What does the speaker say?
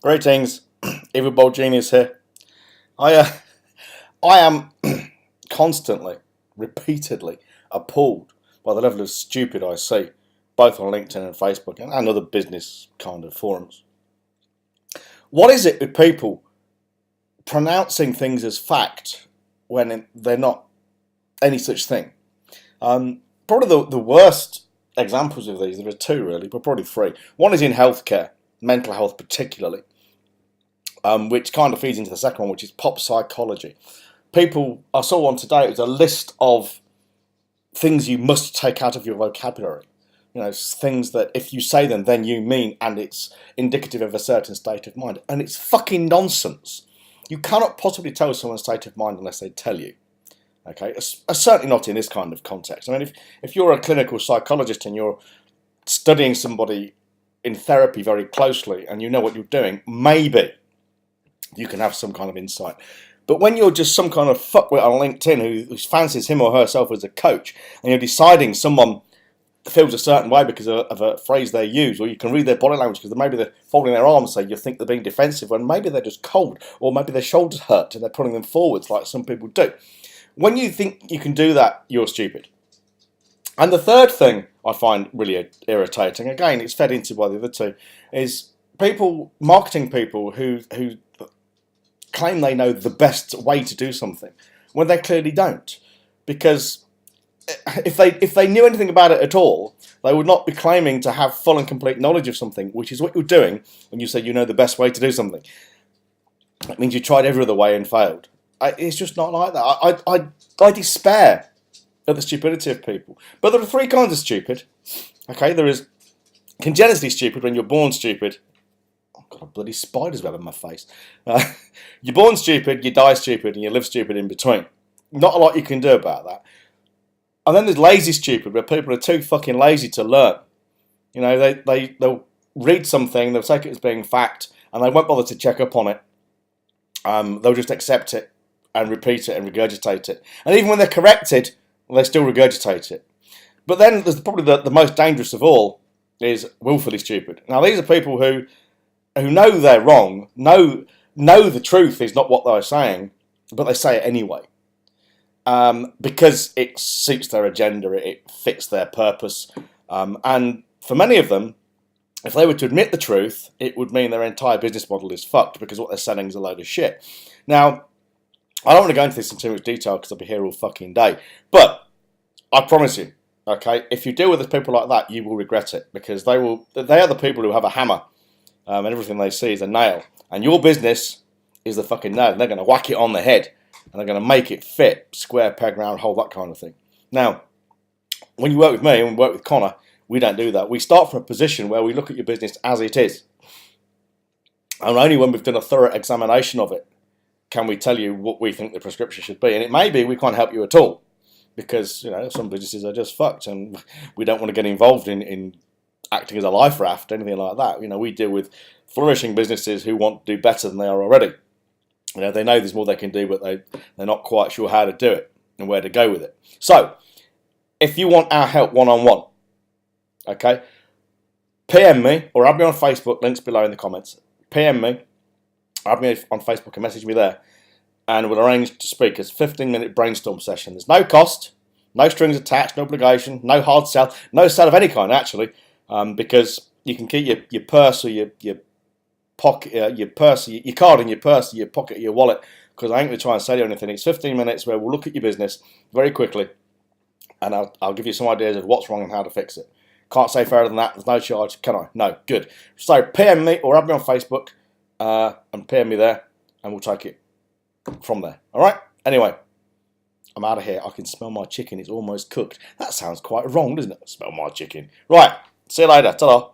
Greetings, Evil Bold Genius here. I am constantly, repeatedly appalled by the level of stupid I see, both on LinkedIn and Facebook and other business kind of forums. What is it with people pronouncing things as fact when they're not any such thing? Probably the worst examples of these, there are two really, but probably three. One is in healthcare, mental health particularly, which kind of feeds into the second one, which is pop psychology. I saw one today, it was a list of things you must take out of your vocabulary. You know, things that if you say them, then you mean, and it's indicative of a certain state of mind. And it's fucking nonsense. You cannot possibly tell someone's state of mind unless they tell you. Okay, certainly not in this kind of context. I mean, if you're a clinical psychologist and you're studying somebody in therapy very closely and you know what you're doing, maybe you can have some kind of insight. But when you're just some kind of fuckwit on LinkedIn who fancies him or herself as a coach, and you're deciding someone feels a certain way because of a phrase they use, or you can read their body language because maybe they're folding their arms, so you think they're being defensive, when maybe they're just cold, or maybe their shoulders hurt and they're pulling them forwards like some people do. When you think you can do that, you're stupid. And the third thing I find really irritating, again, it's fed into by the other two, is marketing people who claim they know the best way to do something when they clearly don't. Because if they knew anything about it at all, they would not be claiming to have full and complete knowledge of something, which is what you're doing when you say you know the best way to do something. That means you tried every other way and failed. It's just not like that. I despair at the stupidity of people. But there are three kinds of stupid. Okay, there is congenitally stupid, when you're born stupid. I've got a bloody spider's web on my face. You're born stupid, you die stupid, and you live stupid in between. Not a lot you can do about that. And then there's lazy stupid, where people are too fucking lazy to learn. You know, they'll read something, they'll take it as being fact, and they won't bother to check up on it. They'll just accept it and repeat it and regurgitate it. And even when they're corrected, they still regurgitate it. But then there's probably the most dangerous of all is willfully stupid. Now these are people who know they're wrong, know the truth is not what they're saying, but they say it anyway. Because it suits their agenda, it fits their purpose. And for many of them, if they were to admit the truth, it would mean their entire business model is fucked, because what they're selling is a load of shit. Now, I don't want to go into this in too much detail because I'll be here all fucking day. But I promise you, okay, if you deal with people like that, you will regret it, because they are the people who have a hammer, and everything they see is a nail. And your business is the fucking nail. And they're going to whack it on the head, and they're going to make it fit, square peg, round hole, that kind of thing. Now, when you work with me and we work with Connor, we don't do that. We start from a position where we look at your business as it is. And only when we've done a thorough examination of it can we tell you what we think the prescription should be. And it may be we can't help you at all, because some businesses are just fucked, and we don't want to get involved in acting as a life raft, anything like that. We deal with flourishing businesses who want to do better than they are already. They know there's more they can do, but they're not quite sure how to do it and where to go with it. So, if you want our help one-on-one, okay, PM me or add me on Facebook, links below in the comments. PM me, add me on Facebook and message me there, and we'll arrange to speak. It's a 15-minute brainstorm session. There's no cost, no strings attached, no obligation, no hard sell, no sell of any kind actually, because you can keep your purse or your pocket, your purse, your card in your purse, your pocket, your wallet, because I ain't going to try and sell you anything. It's 15 minutes where we'll look at your business very quickly, and I'll give you some ideas of what's wrong and how to fix it. Can't say fairer than that. There's no charge, can I? No, good. So PM me or add me on Facebook, and PM me there, and we'll take it from there. All right? Anyway, I'm out of here. I can smell my chicken. It's almost cooked. That sounds quite wrong, doesn't it? Smell my chicken. Right. See you later. Ta-da.